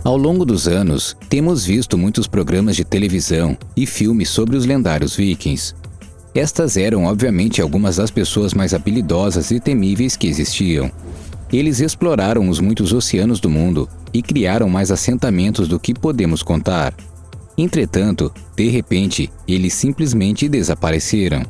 Ao longo dos anos, temos visto muitos programas de televisão e filmes sobre os lendários vikings. Estas eram, obviamente, algumas das pessoas mais habilidosas e temíveis que existiam. Eles exploraram os muitos oceanos do mundo e criaram mais assentamentos do que podemos contar. Entretanto, de repente, eles simplesmente desapareceram.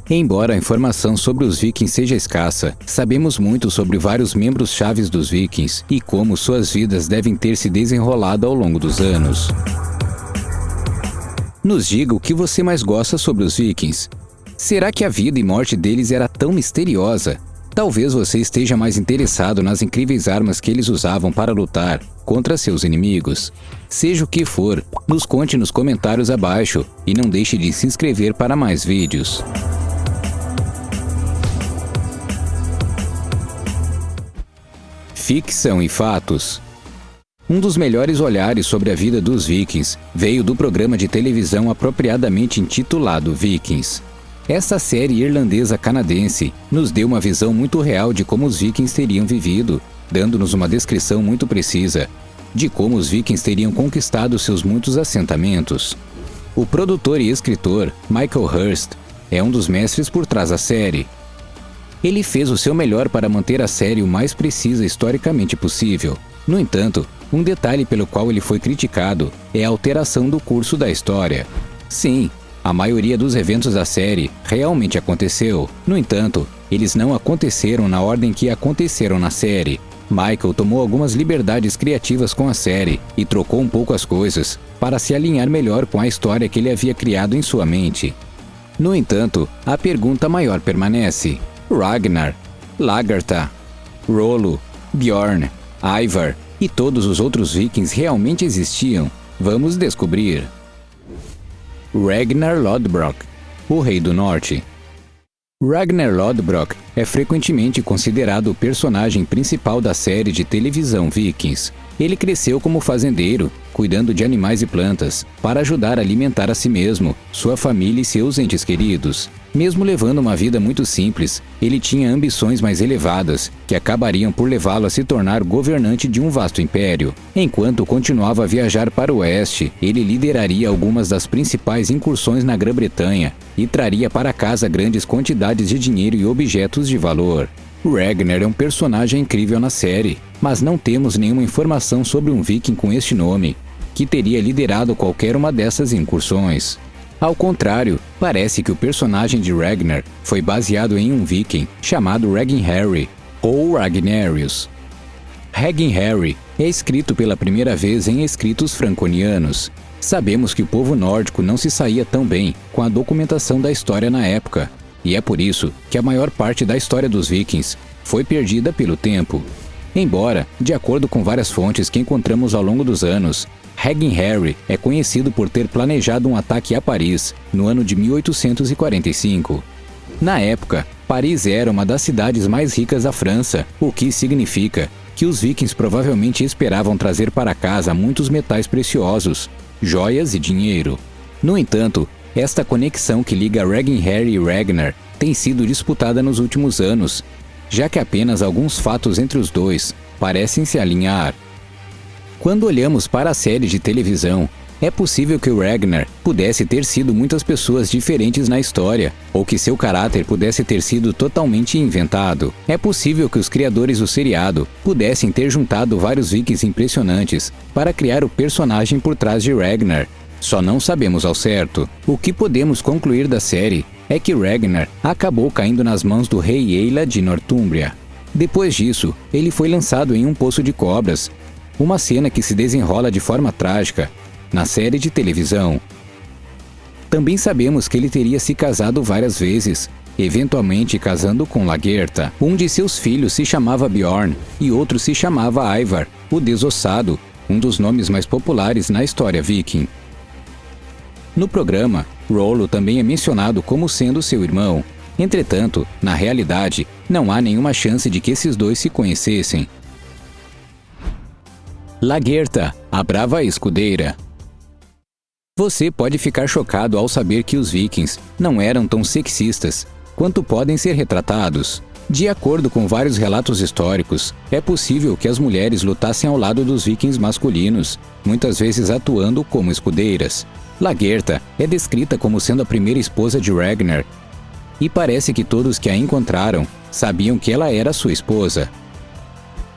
Embora a informação sobre os vikings seja escassa, sabemos muito sobre vários membros chaves dos vikings e como suas vidas devem ter se desenrolado ao longo dos anos. Nos diga o que você mais gosta sobre os vikings. Será que a vida e morte deles era tão misteriosa? Talvez você esteja mais interessado nas incríveis armas que eles usavam para lutar contra seus inimigos. Seja o que for, nos conte nos comentários abaixo e não deixe de se inscrever para mais vídeos. Ficção e fatos. Um dos melhores olhares sobre a vida dos vikings veio do programa de televisão apropriadamente intitulado Vikings. Esta série irlandesa-canadense nos deu uma visão muito real de como os vikings teriam vivido, dando-nos uma descrição muito precisa de como os vikings teriam conquistado seus muitos assentamentos. O produtor e escritor Michael Hirst é um dos mestres por trás da série. Ele fez o seu melhor para manter a série o mais precisa historicamente possível. No entanto, um detalhe pelo qual ele foi criticado é a alteração do curso da história. Sim, a maioria dos eventos da série realmente aconteceu. No entanto, eles não aconteceram na ordem que aconteceram na série. Michael tomou algumas liberdades criativas com a série e trocou um pouco as coisas para se alinhar melhor com a história que ele havia criado em sua mente. No entanto, a pergunta maior permanece: Ragnar, Lagertha, Rollo, Bjorn, Ivar e todos os outros vikings realmente existiam? Vamos descobrir. Ragnar Lodbrok, o Rei do Norte. Ragnar Lodbrok é frequentemente considerado o personagem principal da série de televisão Vikings. Ele cresceu como fazendeiro, cuidando de animais e plantas, para ajudar a alimentar a si mesmo, sua família e seus entes queridos. Mesmo levando uma vida muito simples, ele tinha ambições mais elevadas, que acabariam por levá-lo a se tornar governante de um vasto império. Enquanto continuava a viajar para o oeste, ele lideraria algumas das principais incursões na Grã-Bretanha e traria para casa grandes quantidades de dinheiro e objetos de valor. Ragnar é um personagem incrível na série, mas não temos nenhuma informação sobre um viking com este nome, que teria liderado qualquer uma dessas incursões. Ao contrário, parece que o personagem de Ragnar foi baseado em um viking chamado Ragnhari, ou Ragnarius. Ragnhari é escrito pela primeira vez em escritos franconianos. Sabemos que o povo nórdico não se saía tão bem com a documentação da história na época, e é por isso que a maior parte da história dos vikings foi perdida pelo tempo. Embora, de acordo com várias fontes que encontramos ao longo dos anos, Ragnhari é conhecido por ter planejado um ataque a Paris no ano de 1845. Na época, Paris era uma das cidades mais ricas da França, o que significa que os vikings provavelmente esperavam trazer para casa muitos metais preciosos, joias e dinheiro. No entanto, esta conexão que liga Ragnhari e Ragnar tem sido disputada nos últimos anos, já que apenas alguns fatos entre os dois parecem se alinhar. Quando olhamos para a série de televisão, é possível que o Ragnar pudesse ter sido muitas pessoas diferentes na história, ou que seu caráter pudesse ter sido totalmente inventado. É possível que os criadores do seriado pudessem ter juntado vários vikings impressionantes para criar o personagem por trás de Ragnar. Só não sabemos ao certo. O que podemos concluir da série é que Ragnar acabou caindo nas mãos do rei Eila de Nortúmbria. Depois disso, ele foi lançado em um poço de cobras, uma cena que se desenrola de forma trágica na série de televisão. Também sabemos que ele teria se casado várias vezes, eventualmente casando com Lagertha. Um de seus filhos se chamava Bjorn e outro se chamava Ivar, o Desossado, um dos nomes mais populares na história viking. No programa, Rollo também é mencionado como sendo seu irmão. Entretanto, na realidade, não há nenhuma chance de que esses dois se conhecessem. Lagertha, a brava escudeira. Você pode ficar chocado ao saber que os vikings não eram tão sexistas quanto podem ser retratados. De acordo com vários relatos históricos, é possível que as mulheres lutassem ao lado dos vikings masculinos, muitas vezes atuando como escudeiras. Lagertha é descrita como sendo a primeira esposa de Ragnar, e parece que todos que a encontraram sabiam que ela era sua esposa.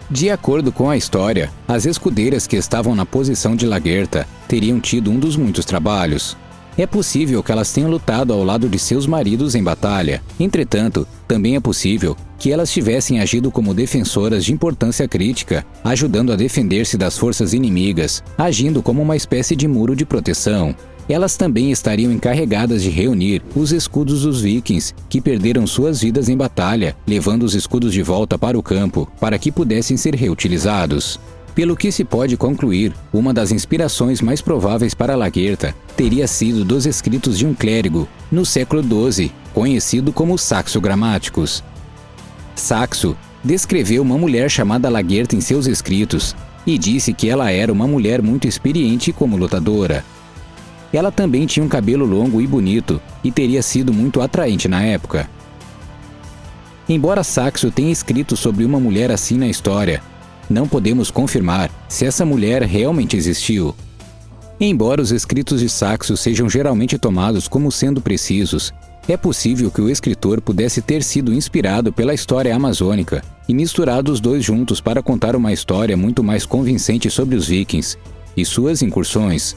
De acordo com a história, as escudeiras que estavam na posição de Lagertha teriam tido um dos muitos trabalhos. É possível que elas tenham lutado ao lado de seus maridos em batalha. Entretanto, também é possível que elas tivessem agido como defensoras de importância crítica, ajudando a defender-se das forças inimigas, agindo como uma espécie de muro de proteção. Elas também estariam encarregadas de reunir os escudos dos vikings, que perderam suas vidas em batalha, levando os escudos de volta para o campo, para que pudessem ser reutilizados. Pelo que se pode concluir, uma das inspirações mais prováveis para Lagertha teria sido dos escritos de um clérigo, no século XII, conhecido como Saxo Grammaticus. Saxo descreveu uma mulher chamada Lagertha em seus escritos, e disse que ela era uma mulher muito experiente como lutadora. Ela também tinha um cabelo longo e bonito, e teria sido muito atraente na época. Embora Saxo tenha escrito sobre uma mulher assim na história, não podemos confirmar se essa mulher realmente existiu. Embora os escritos de Saxo sejam geralmente tomados como sendo precisos, é possível que o escritor pudesse ter sido inspirado pela história amazônica e misturado os dois juntos para contar uma história muito mais convincente sobre os vikings e suas incursões.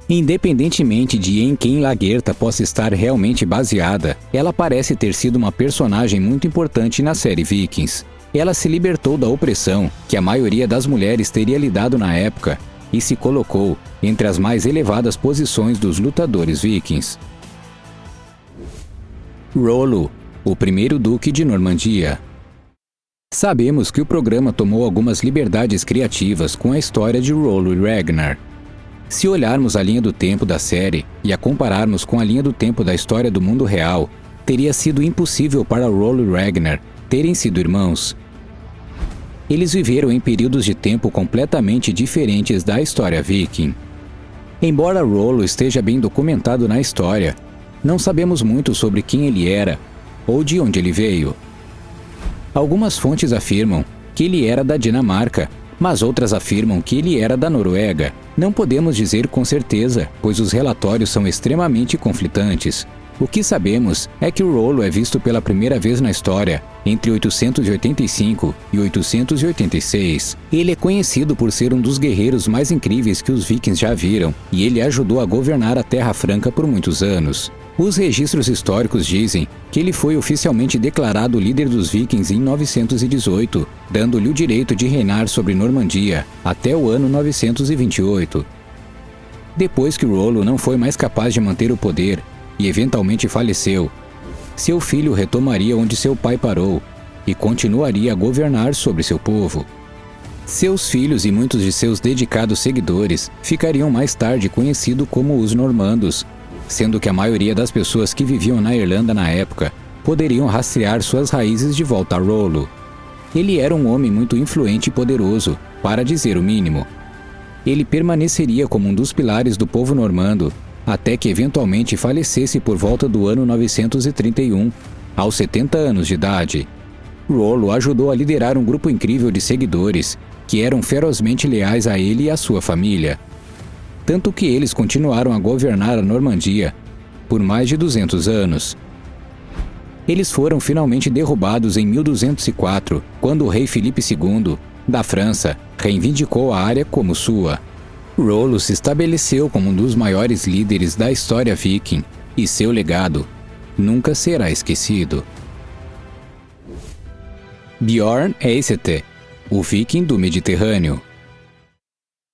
Independentemente de em quem Lagertha possa estar realmente baseada, ela parece ter sido uma personagem muito importante na série Vikings. Ela se libertou da opressão que a maioria das mulheres teria lidado na época e se colocou entre as mais elevadas posições dos lutadores vikings. Rollo, o primeiro duque de Normandia. Sabemos que o programa tomou algumas liberdades criativas com a história de Rollo e Ragnar. Se olharmos a linha do tempo da série e a compararmos com a linha do tempo da história do mundo real, teria sido impossível para Rollo e Ragnar terem sido irmãos. Eles viveram em períodos de tempo completamente diferentes da história viking. Embora Rollo esteja bem documentado na história, não sabemos muito sobre quem ele era ou de onde ele veio. Algumas fontes afirmam que ele era da Dinamarca, mas outras afirmam que ele era da Noruega. Não podemos dizer com certeza, pois os relatórios são extremamente conflitantes. O que sabemos é que o Rollo é visto pela primeira vez na história entre 885 e 886. Ele é conhecido por ser um dos guerreiros mais incríveis que os vikings já viram, e ele ajudou a governar a Terra Franca por muitos anos. Os registros históricos dizem que ele foi oficialmente declarado líder dos vikings em 918, dando-lhe o direito de reinar sobre Normandia até o ano 928. Depois que Rollo não foi mais capaz de manter o poder e eventualmente faleceu, seu filho retomaria onde seu pai parou e continuaria a governar sobre seu povo. Seus filhos e muitos de seus dedicados seguidores ficariam mais tarde conhecidos como os Normandos, sendo que a maioria das pessoas que viviam na Irlanda na época poderiam rastrear suas raízes de volta a Rollo. Ele era um homem muito influente e poderoso, para dizer o mínimo. Ele permaneceria como um dos pilares do povo normando, até que eventualmente falecesse por volta do ano 931, aos 70 anos de idade. Rollo ajudou a liderar um grupo incrível de seguidores, que eram ferozmente leais a ele e à sua família. Tanto que eles continuaram a governar a Normandia por mais de 200 anos. Eles foram finalmente derrubados em 1204, quando o rei Filipe II, da França, reivindicou a área como sua. Rollo se estabeleceu como um dos maiores líderes da história viking, e seu legado nunca será esquecido. Bjorn Eisete, o viking do Mediterrâneo.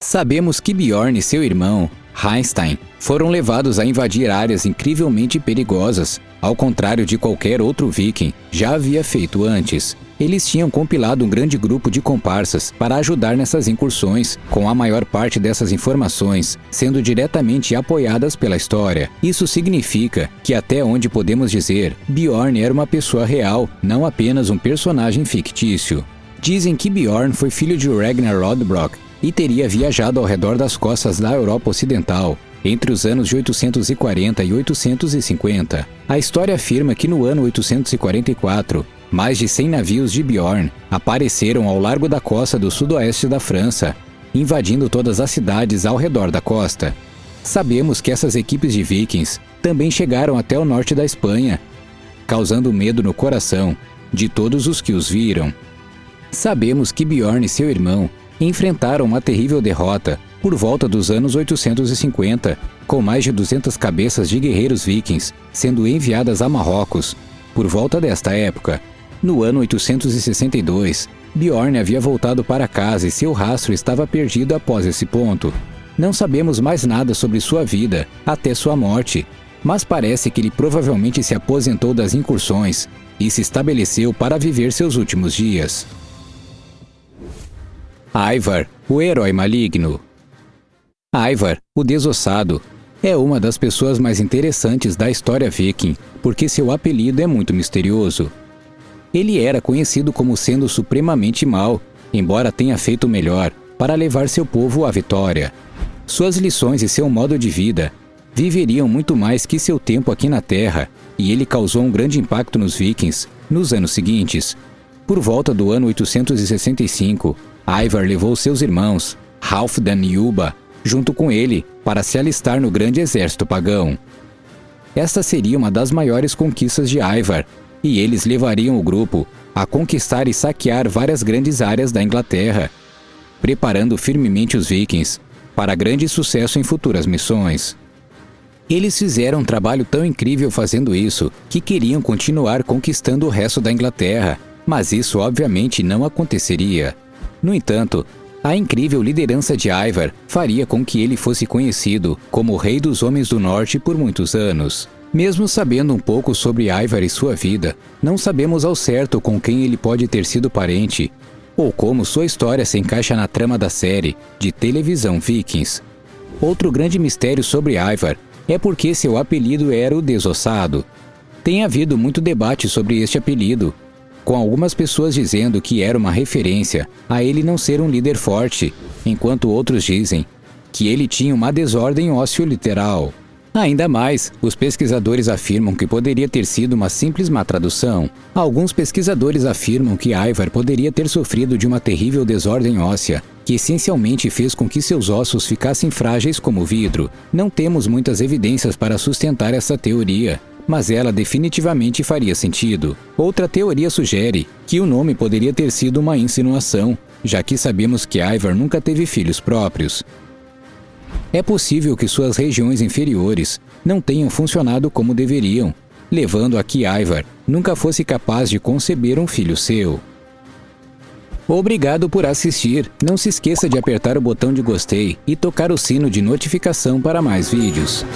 Sabemos que Bjorn e seu irmão, Heinstein, foram levados a invadir áreas incrivelmente perigosas, ao contrário de qualquer outro viking já havia feito antes. Eles tinham compilado um grande grupo de comparsas para ajudar nessas incursões, com a maior parte dessas informações sendo diretamente apoiadas pela história. Isso significa que, até onde podemos dizer, Bjorn era uma pessoa real, não apenas um personagem fictício. Dizem que Bjorn foi filho de Ragnar Lodbrok e teria viajado ao redor das costas da Europa Ocidental entre os anos de 840 e 850. A história afirma que no ano 844, mais de 100 navios de Bjorn apareceram ao largo da costa do sudoeste da França, invadindo todas as cidades ao redor da costa. Sabemos que essas equipes de vikings também chegaram até o norte da Espanha, causando medo no coração de todos os que os viram. Sabemos que Bjorn e seu irmão enfrentaram uma terrível derrota por volta dos anos 850, com mais de 200 cabeças de guerreiros vikings sendo enviadas a Marrocos. Por volta desta época, no ano 862, Bjorn havia voltado para casa e seu rastro estava perdido após esse ponto. Não sabemos mais nada sobre sua vida até sua morte, mas parece que ele provavelmente se aposentou das incursões e se estabeleceu para viver seus últimos dias. Ivar, o herói maligno. Ivar, o Desossado, é uma das pessoas mais interessantes da história viking, porque seu apelido é muito misterioso. Ele era conhecido como sendo supremamente mau, embora tenha feito o melhor para levar seu povo à vitória. Suas lições e seu modo de vida viveriam muito mais que seu tempo aqui na Terra, e ele causou um grande impacto nos vikings nos anos seguintes. Por volta do ano 865, Ivar levou seus irmãos, Halfdan e Ubba, junto com ele para se alistar no grande exército pagão. Esta seria uma das maiores conquistas de Ivar, e eles levariam o grupo a conquistar e saquear várias grandes áreas da Inglaterra, preparando firmemente os vikings para grande sucesso em futuras missões. Eles fizeram um trabalho tão incrível fazendo isso que queriam continuar conquistando o resto da Inglaterra, mas isso obviamente não aconteceria. No entanto, a incrível liderança de Ivar faria com que ele fosse conhecido como o Rei dos Homens do Norte por muitos anos. Mesmo sabendo um pouco sobre Ivar e sua vida, não sabemos ao certo com quem ele pode ter sido parente, ou como sua história se encaixa na trama da série de televisão Vikings. Outro grande mistério sobre Ivar é porque seu apelido era o Desossado. Tem havido muito debate sobre este apelido, com algumas pessoas dizendo que era uma referência a ele não ser um líder forte, enquanto outros dizem que ele tinha uma desordem ósseo-literal. Ainda mais, os pesquisadores afirmam que poderia ter sido uma simples má tradução. Alguns pesquisadores afirmam que Ivar poderia ter sofrido de uma terrível desordem óssea, que essencialmente fez com que seus ossos ficassem frágeis como vidro. Não temos muitas evidências para sustentar essa teoria, mas ela definitivamente faria sentido. Outra teoria sugere que o nome poderia ter sido uma insinuação, já que sabemos que Ivar nunca teve filhos próprios. É possível que suas regiões inferiores não tenham funcionado como deveriam, levando a que Ivar nunca fosse capaz de conceber um filho seu. Obrigado por assistir. Não se esqueça de apertar o botão de gostei e tocar o sino de notificação para mais vídeos.